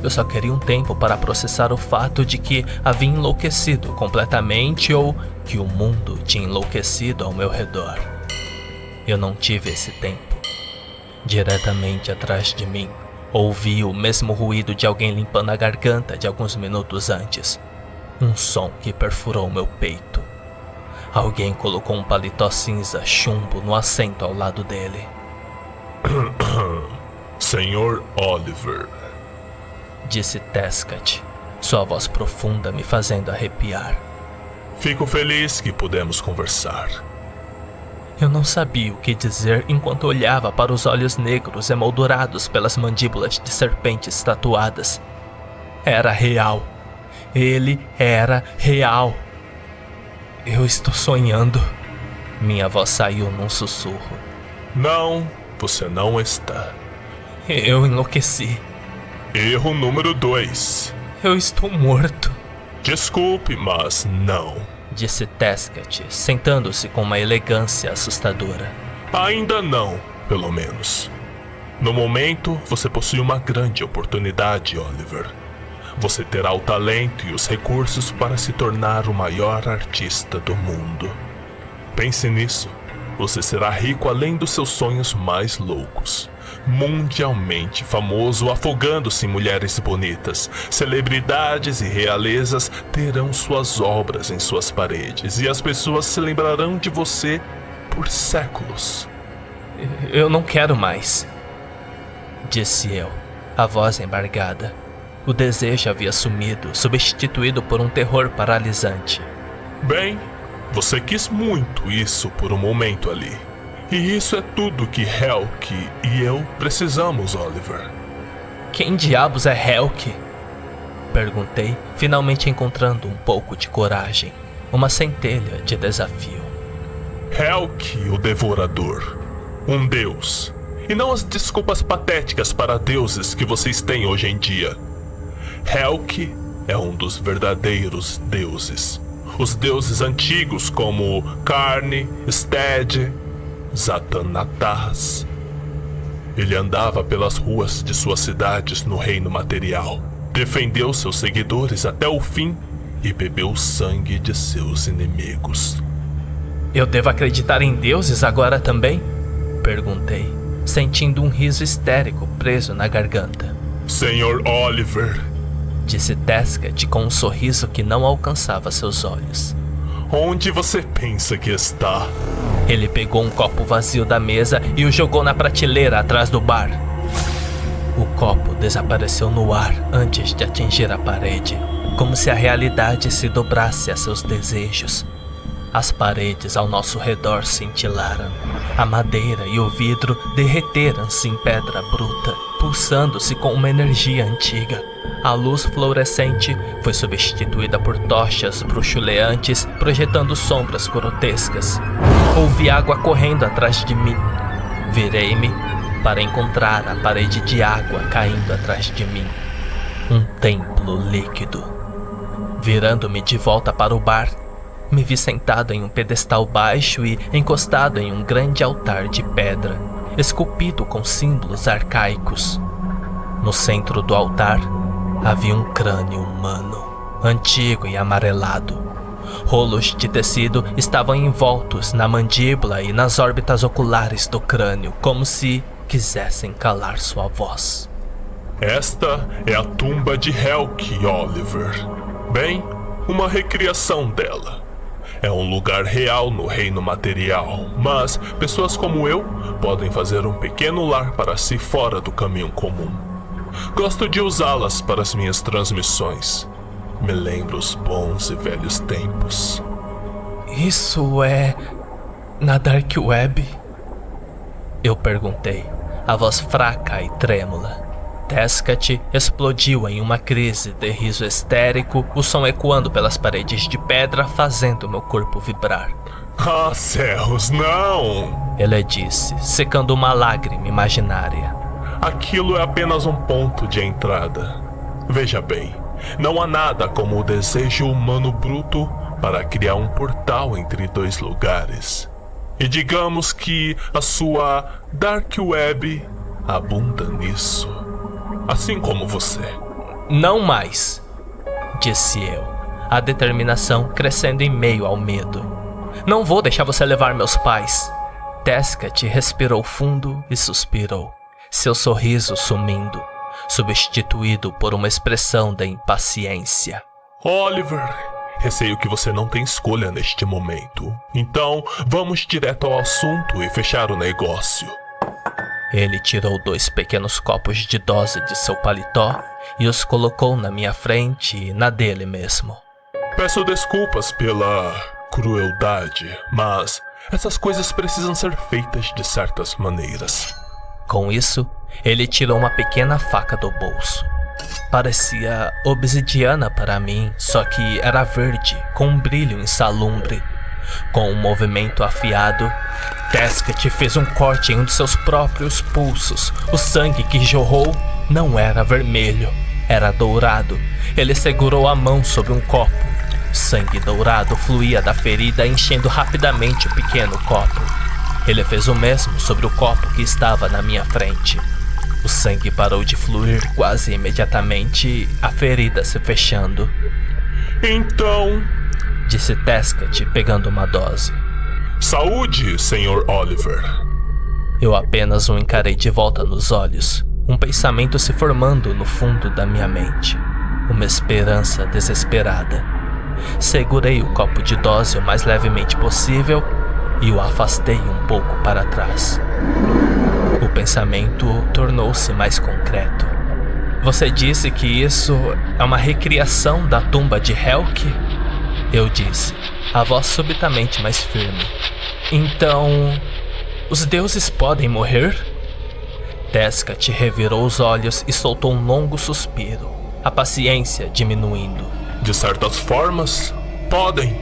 Eu só queria um tempo para processar o fato de que havia enlouquecido completamente ou que o mundo tinha enlouquecido ao meu redor. Eu não tive esse tempo. Diretamente atrás de mim, ouvi o mesmo ruído de alguém limpando a garganta de alguns minutos antes. Um som que perfurou meu peito. Alguém colocou um paletó cinza chumbo no assento ao lado dele. Senhor Oliver, disse Tescat, sua voz profunda me fazendo arrepiar. Fico feliz que pudemos conversar. Eu não sabia o que dizer enquanto olhava para os olhos negros emoldurados pelas mandíbulas de serpentes tatuadas. Era real. Ele era real. Eu estou sonhando. Minha voz saiu num sussurro. Não, você não está. Eu enlouqueci. Erro número 2. Eu estou morto. Desculpe, mas não. Disse Tescat, sentando-se com uma elegância assustadora. Ainda não, pelo menos. No momento, você possui uma grande oportunidade, Oliver. Você terá o talento e os recursos para se tornar o maior artista do mundo. Pense nisso. Você será rico além dos seus sonhos mais loucos. Mundialmente famoso, afogando-se em mulheres bonitas. Celebridades e realezas terão suas obras em suas paredes e as pessoas se lembrarão de você por séculos. Eu não quero mais, disse eu, a voz embargada. O desejo havia sumido, substituído por um terror paralisante. Bem, você quis muito isso por um momento ali. E isso é tudo que Helk e eu precisamos, Oliver. Quem diabos é Helk? Perguntei, finalmente encontrando um pouco de coragem, uma centelha de desafio. Helk, o Devorador. Um deus. E não as desculpas patéticas para deuses que vocês têm hoje em dia. Helk é um dos verdadeiros deuses. Os deuses antigos como Carne, Sted, Zatanatás. Ele andava pelas ruas de suas cidades no reino material, defendeu seus seguidores até o fim e bebeu o sangue de seus inimigos. Eu devo acreditar em deuses agora também? Perguntei, sentindo um riso histérico preso na garganta. Senhor Oliver, disse Tescat com um sorriso que não alcançava seus olhos. Onde você pensa que está? Ele pegou um copo vazio da mesa e o jogou na prateleira atrás do bar. O copo desapareceu no ar antes de atingir a parede, como se a realidade se dobrasse a seus desejos. As paredes ao nosso redor cintilaram. A madeira e o vidro derreteram-se em pedra bruta, pulsando-se com uma energia antiga. A luz fluorescente foi substituída por tochas bruxuleantes, projetando sombras grotescas. Ouvi água correndo atrás de mim. Virei-me para encontrar a parede de água caindo atrás de mim. Um templo líquido. Virando-me de volta para o bar, me vi sentado em um pedestal baixo e encostado em um grande altar de pedra, esculpido com símbolos arcaicos. No centro do altar havia um crânio humano, antigo e amarelado. Rolos de tecido estavam envoltos na mandíbula e nas órbitas oculares do crânio, como se quisessem calar sua voz. Esta é a tumba de Helk, Oliver. Bem, uma recriação dela. É um lugar real no reino material, mas pessoas como eu podem fazer um pequeno lar para si fora do caminho comum. Gosto de usá-las para as minhas transmissões. Me lembro os bons e velhos tempos. Isso é na Dark Web? Eu perguntei, a voz fraca e trêmula. Tescat explodiu em uma crise de riso histérico, o som ecoando pelas paredes de pedra, fazendo meu corpo vibrar. Ah, céus, não! Ele disse, secando uma lágrima imaginária. Aquilo é apenas um ponto de entrada. Veja bem, não há nada como o desejo humano bruto para criar um portal entre dois lugares. E digamos que a sua Dark Web abunda nisso. Assim como você. Não mais, disse eu, a determinação crescendo em meio ao medo. Não vou deixar você levar meus pais. Tescat respirou fundo e suspirou, seu sorriso sumindo, substituído por uma expressão de impaciência. Oliver, receio que você não tem escolha neste momento. Então, vamos direto ao assunto e fechar o negócio. Ele tirou 2 pequenos copos de dose de seu paletó e os colocou na minha frente e na dele mesmo. Peço desculpas pela crueldade, mas essas coisas precisam ser feitas de certas maneiras. Com isso, ele tirou uma pequena faca do bolso. Parecia obsidiana para mim, só que era verde, com um brilho insalubre. Com um movimento afiado, Tescat fez um corte em um de seus próprios pulsos. O sangue que jorrou não era vermelho, era dourado. Ele segurou a mão sobre um copo. Sangue dourado fluía da ferida, enchendo rapidamente o pequeno copo. Ele fez o mesmo sobre o copo que estava na minha frente. O sangue parou de fluir quase imediatamente, a ferida se fechando. Então, disse Tescat, pegando uma dose. Saúde, Sr. Oliver. Eu apenas o encarei de volta nos olhos, um pensamento se formando no fundo da minha mente. Uma esperança desesperada. Segurei o copo de dose o mais levemente possível e o afastei um pouco para trás. O pensamento tornou-se mais concreto. Você disse que isso é uma recriação da tumba de Helke? Eu disse, a voz subitamente mais firme. Então, os deuses podem morrer? Tescat revirou os olhos e soltou um longo suspiro, a paciência diminuindo. De certas formas, podem,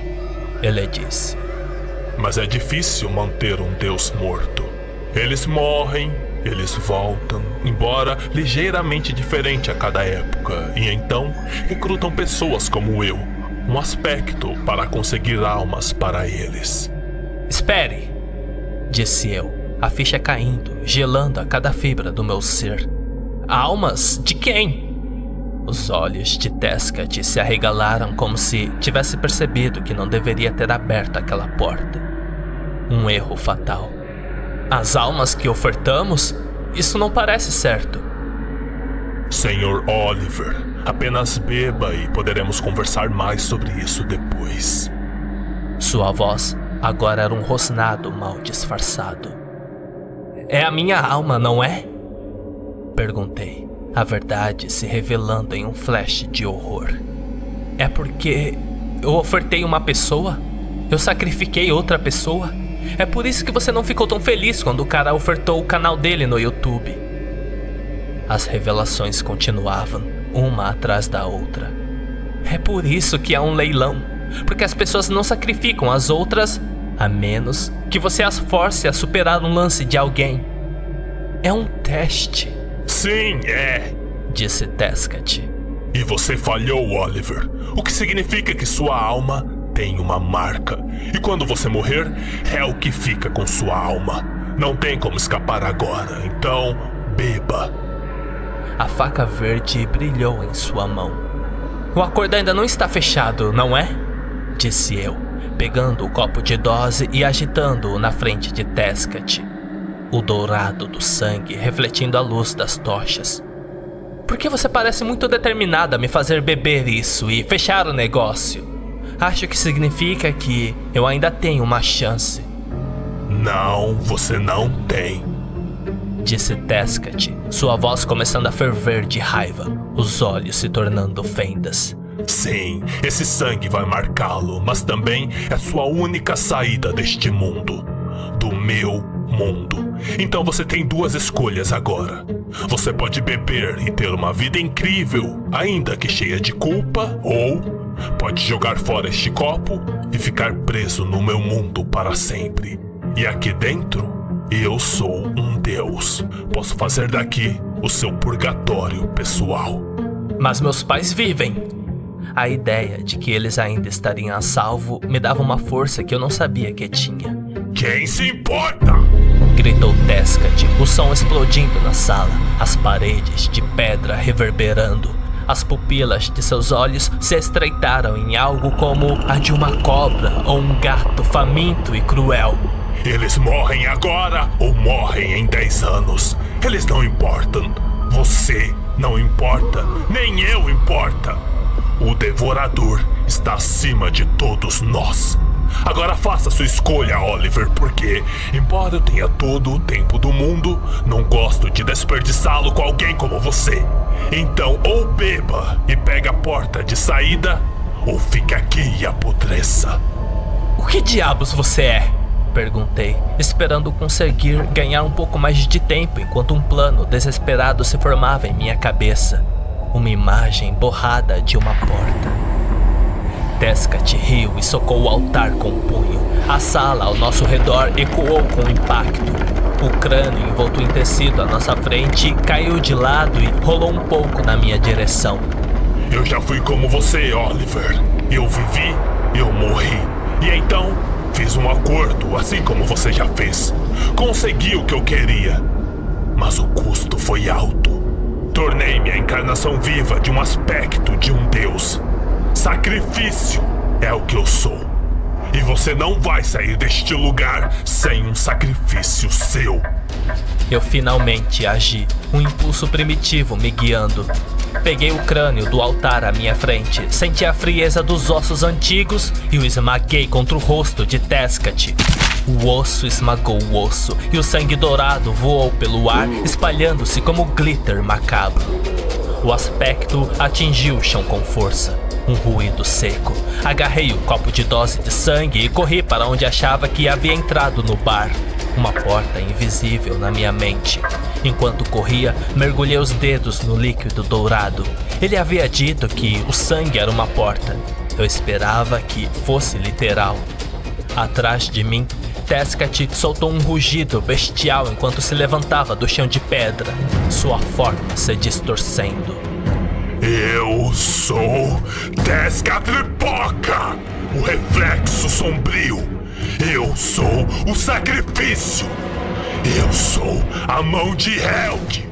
ele disse. Mas é difícil manter um deus morto. Eles morrem, eles voltam, embora ligeiramente diferente a cada época, e então recrutam pessoas como eu. Um aspecto para conseguir almas para eles. Espere, disse eu, a ficha caindo, gelando a cada fibra do meu ser. Almas de quem? Os olhos de Tescat se arregalaram como se tivesse percebido que não deveria ter aberto aquela porta. Um erro fatal. As almas que ofertamos? Isso não parece certo. Sr. Oliver, apenas beba e poderemos conversar mais sobre isso depois. Sua voz agora era um rosnado mal disfarçado. É a minha alma, não é? Perguntei, a verdade se revelando em um flash de horror. É porque eu ofertei uma pessoa? Eu sacrifiquei outra pessoa? É por isso que você não ficou tão feliz quando o cara ofertou o canal dele no YouTube. As revelações continuavam, uma atrás da outra. É por isso que há um leilão, porque as pessoas não sacrificam as outras, a menos que você as force a superar um lance de alguém. É um teste. Sim, é, disse Tescat. E você falhou, Oliver, o que significa que sua alma tem uma marca. E quando você morrer, é o que fica com sua alma. Não tem como escapar agora, então beba. A faca verde brilhou em sua mão. O acordo ainda não está fechado, não é? Disse eu, pegando o copo de dose e agitando-o na frente de Tescat. O dourado do sangue refletindo a luz das tochas. Por que você parece muito determinada a me fazer beber isso e fechar o negócio? Acho que significa que eu ainda tenho uma chance. Não, você não tem, disse Tescat, sua voz começando a ferver de raiva, os olhos se tornando fendas. Sim, esse sangue vai marcá-lo, mas também é sua única saída deste mundo. Do meu mundo. Então você tem duas escolhas agora. Você pode beber e ter uma vida incrível, ainda que cheia de culpa, ou pode jogar fora este copo e ficar preso no meu mundo para sempre. E aqui dentro, eu sou um deus. Posso fazer daqui o seu purgatório pessoal. Mas meus pais vivem. A ideia de que eles ainda estariam a salvo me dava uma força que eu não sabia que tinha. Quem se importa? Gritou Tescat, o som explodindo na sala, as paredes de pedra reverberando, As pupilas de seus olhos se estreitaram em algo como a de uma cobra ou um gato faminto e cruel. Eles morrem agora ou morrem em 10 anos. Eles não importam. Você não importa. Nem eu importa. O Devorador está acima de todos nós. Agora faça sua escolha, Oliver, porque, embora eu tenha todo o tempo do mundo, não gosto de desperdiçá-lo com alguém como você. Então, ou beba e pegue a porta de saída, ou fique aqui e apodreça. O que diabos você é? Perguntei, esperando conseguir ganhar um pouco mais de tempo enquanto um plano desesperado se formava em minha cabeça. Uma imagem borrada de uma porta. Tescat riu e socou o altar com o punho. A sala ao nosso redor ecoou com impacto. O crânio envolto em tecido à nossa frente caiu de lado e rolou um pouco na minha direção. Eu já fui como você, Oliver. Eu vivi, eu morri. E então, fiz um acordo, assim como você já fez. Consegui o que eu queria. Mas o custo foi alto. Tornei-me a encarnação viva de um aspecto de um deus. Sacrifício é o que eu sou. E você não vai sair deste lugar sem um sacrifício seu. Eu finalmente agi, um impulso primitivo me guiando. Peguei o crânio do altar à minha frente, senti a frieza dos ossos antigos e o esmaguei contra o rosto de Tescat. O osso esmagou o osso e o sangue dourado voou pelo ar, espalhando-se como glitter macabro. O aspecto atingiu o chão com força. Um ruído seco. Agarrei o copo de dose de sangue e corri para onde achava que havia entrado no bar. Uma porta invisível na minha mente. Enquanto corria, mergulhei os dedos no líquido dourado. Ele havia dito que o sangue era uma porta. Eu esperava que fosse literal. Atrás de mim, Tescat soltou um rugido bestial enquanto se levantava do chão de pedra, sua forma se distorcendo. Eu sou Tezcatlipoca, o reflexo sombrio. Eu sou o sacrifício. Eu sou a mão de Helg.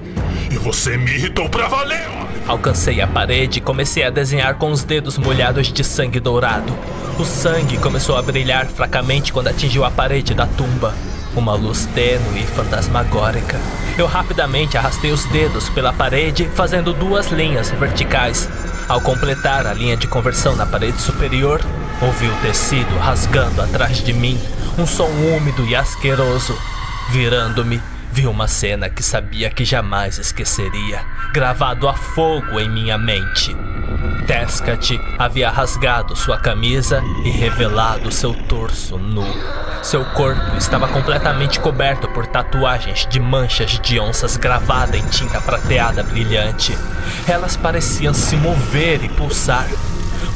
E você me irritou pra valer. Alcancei a parede e comecei a desenhar com os dedos molhados de sangue dourado. O sangue começou a brilhar fracamente quando atingiu a parede da tumba. Uma luz tênue e fantasmagórica. Eu rapidamente arrastei os dedos pela parede, fazendo 2 linhas verticais. Ao completar a linha de conversão na parede superior, ouvi o tecido rasgando atrás de mim, um som úmido e asqueroso. Virando-me, vi uma cena que sabia que jamais esqueceria, gravado a fogo em minha mente. Tescat havia rasgado sua camisa e revelado seu torso nu. Seu corpo estava completamente coberto por tatuagens de manchas de onças gravadas em tinta prateada brilhante. Elas pareciam se mover e pulsar.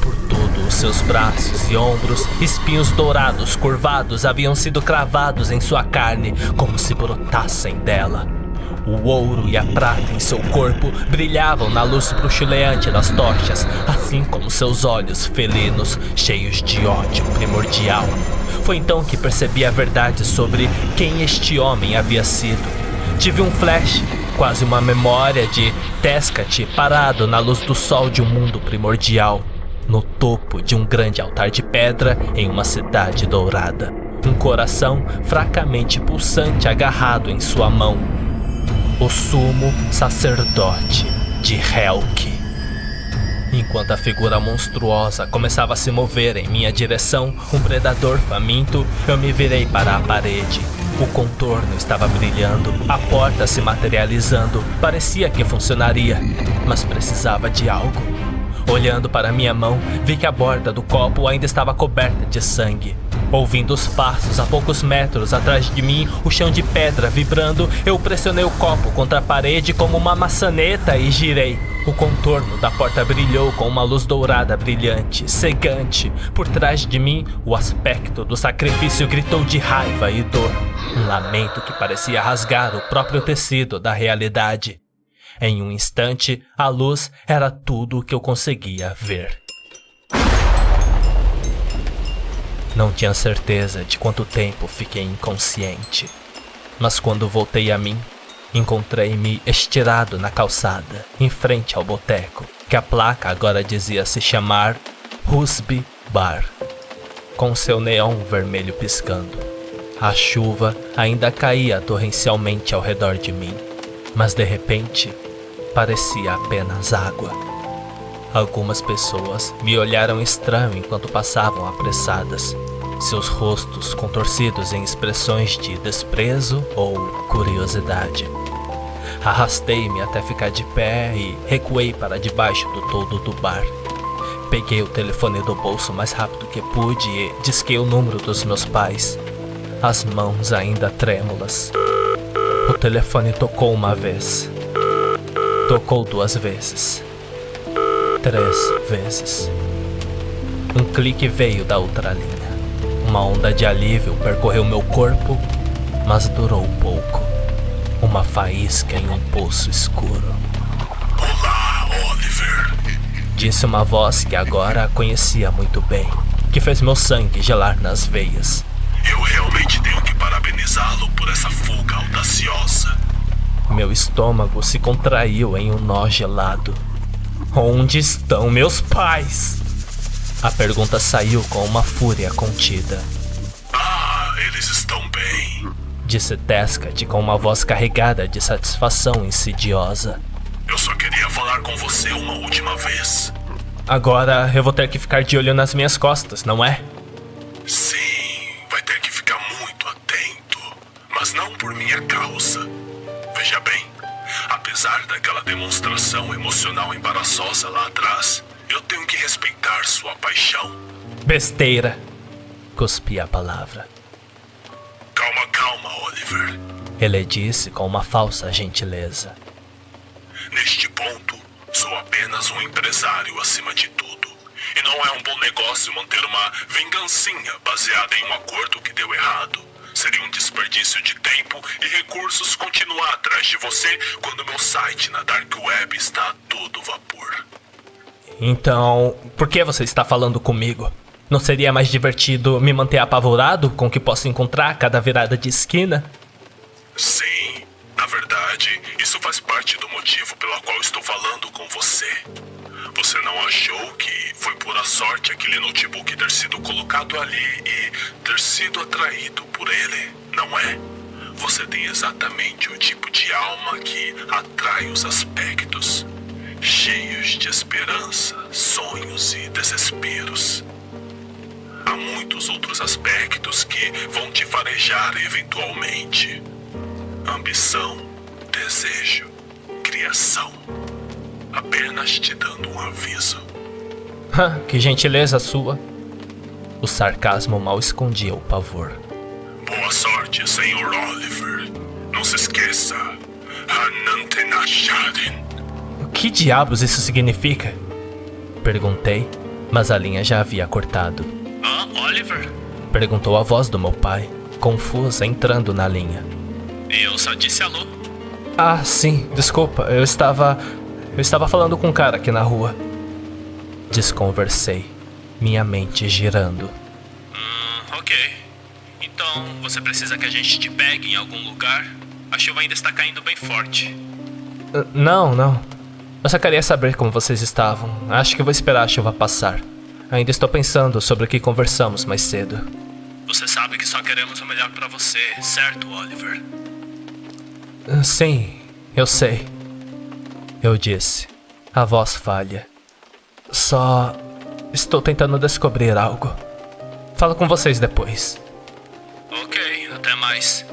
Por todos os seus braços e ombros, espinhos dourados curvados haviam sido cravados em sua carne, como se brotassem dela. O ouro e a prata em seu corpo brilhavam na luz bruxuleante das tochas, assim como seus olhos felinos, cheios de ódio primordial. Foi então que percebi a verdade sobre quem este homem havia sido. Tive um flash, quase uma memória de Tescat parado na luz do sol de um mundo primordial, no topo de um grande altar de pedra em uma cidade dourada. Um coração fracamente pulsante agarrado em sua mão. O sumo sacerdote de Helg. Enquanto a figura monstruosa começava a se mover em minha direção, um predador faminto, eu me virei para a parede. O contorno estava brilhando, a porta se materializando, parecia que funcionaria, mas precisava de algo. Olhando para minha mão, vi que a borda do copo ainda estava coberta de sangue. Ouvindo os passos a poucos metros atrás de mim, o chão de pedra vibrando, eu pressionei o copo contra a parede como uma maçaneta e girei. O contorno da porta brilhou com uma luz dourada brilhante, cegante. Por trás de mim, o aspecto do sacrifício gritou de raiva e dor. Um lamento que parecia rasgar o próprio tecido da realidade. Em um instante, a luz era tudo o que eu conseguia ver. Não tinha certeza de quanto tempo fiquei inconsciente, mas quando voltei a mim, Encontrei-me estirado na calçada, em frente ao boteco, que a placa agora dizia se chamar Rusby Bar, com seu neon vermelho piscando. A chuva ainda caía torrencialmente ao redor de mim, mas de repente parecia apenas água. Algumas pessoas me olharam estranho enquanto passavam apressadas, seus rostos contorcidos em expressões de desprezo ou curiosidade. Arrastei-me até ficar de pé e recuei para debaixo do toldo do bar. Peguei o telefone do bolso o mais rápido que pude e disquei o número dos meus pais, as mãos ainda trêmulas. O telefone tocou uma vez. Tocou 2 vezes. 3 vezes. Um clique veio da outra linha. Uma onda de alívio percorreu meu corpo, mas durou pouco. Uma faísca em um poço escuro. Olá, Oliver. Disse uma voz que agora conhecia muito bem, que fez meu sangue gelar nas veias. Eu realmente tenho que parabenizá-lo por essa fuga audaciosa. Meu estômago se contraiu em um nó gelado. Onde estão meus pais? A pergunta saiu com uma fúria contida. Ah, eles estão bem, disse Tescat com uma voz carregada de satisfação insidiosa. Eu só queria falar com você uma última vez. Agora eu vou ter que ficar de olho nas minhas costas, não é? Sim, vai ter que ficar muito atento, mas não por minha causa. Veja bem, apesar daquela demonstração emocional embaraçosa lá atrás, eu tenho que respeitar sua paixão. Besteira, cuspi a palavra. Calma, Oliver. Ele disse com uma falsa gentileza. Neste ponto, sou apenas um empresário acima de tudo. E não é um bom negócio manter uma vingancinha baseada em um acordo que deu errado. Seria um desperdício de tempo e recursos continuar atrás de você quando meu site na Dark Web está a todo vapor. Então, por que você está falando comigo? Não seria mais divertido me manter apavorado com o que posso encontrar a cada virada de esquina? Sim, na verdade, isso faz parte do motivo pelo qual estou falando com você. Você não achou que foi pura sorte aquele notebook ter sido colocado ali e ter sido atraído por ele, não é? Você tem exatamente o tipo de alma que atrai os aspectos, cheios de esperança, sonhos e desesperos. Há muitos outros aspectos que vão te farejar eventualmente. Ambição, desejo, criação. Apenas te dando um aviso. Que gentileza sua. O sarcasmo mal escondia o pavor. Boa sorte, Sr. Oliver. Não se esqueça. Hanantenashaden. O que diabos isso significa? Perguntei, mas a linha já havia cortado. Oliver? Perguntou a voz do meu pai, confusa, entrando na linha. Eu só disse alô. Ah, sim, desculpa, eu estava falando com um cara aqui na rua. Desconversei, minha mente girando. Ok. Então, você precisa que a gente te pegue em algum lugar? A chuva ainda está caindo bem forte. Não. Eu só queria saber como vocês estavam. Acho que vou esperar a chuva passar. Ainda estou pensando sobre o que conversamos mais cedo. Você sabe que só queremos o melhor pra você, certo, Oliver? Sim, eu sei. Eu disse, a voz falha. Só estou tentando descobrir algo. Falo com vocês depois. Ok, até mais.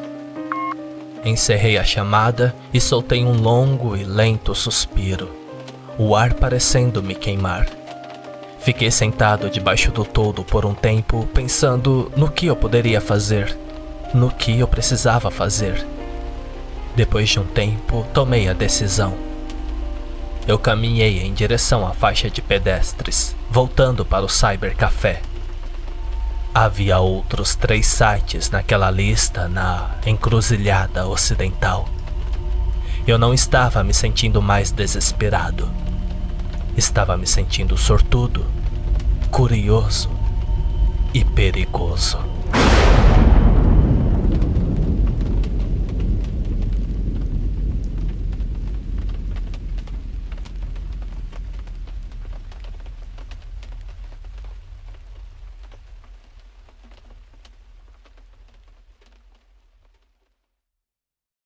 Encerrei a chamada e soltei um longo e lento suspiro, o ar parecendo me queimar. Fiquei sentado debaixo do toldo por um tempo, pensando no que eu poderia fazer, no que eu precisava fazer. Depois de um tempo, tomei a decisão. Eu caminhei em direção à faixa de pedestres, voltando para o cybercafé. Havia outros 3 sites naquela lista na encruzilhada ocidental. Eu não estava me sentindo mais desesperado. Estava me sentindo sortudo, curioso e perigoso.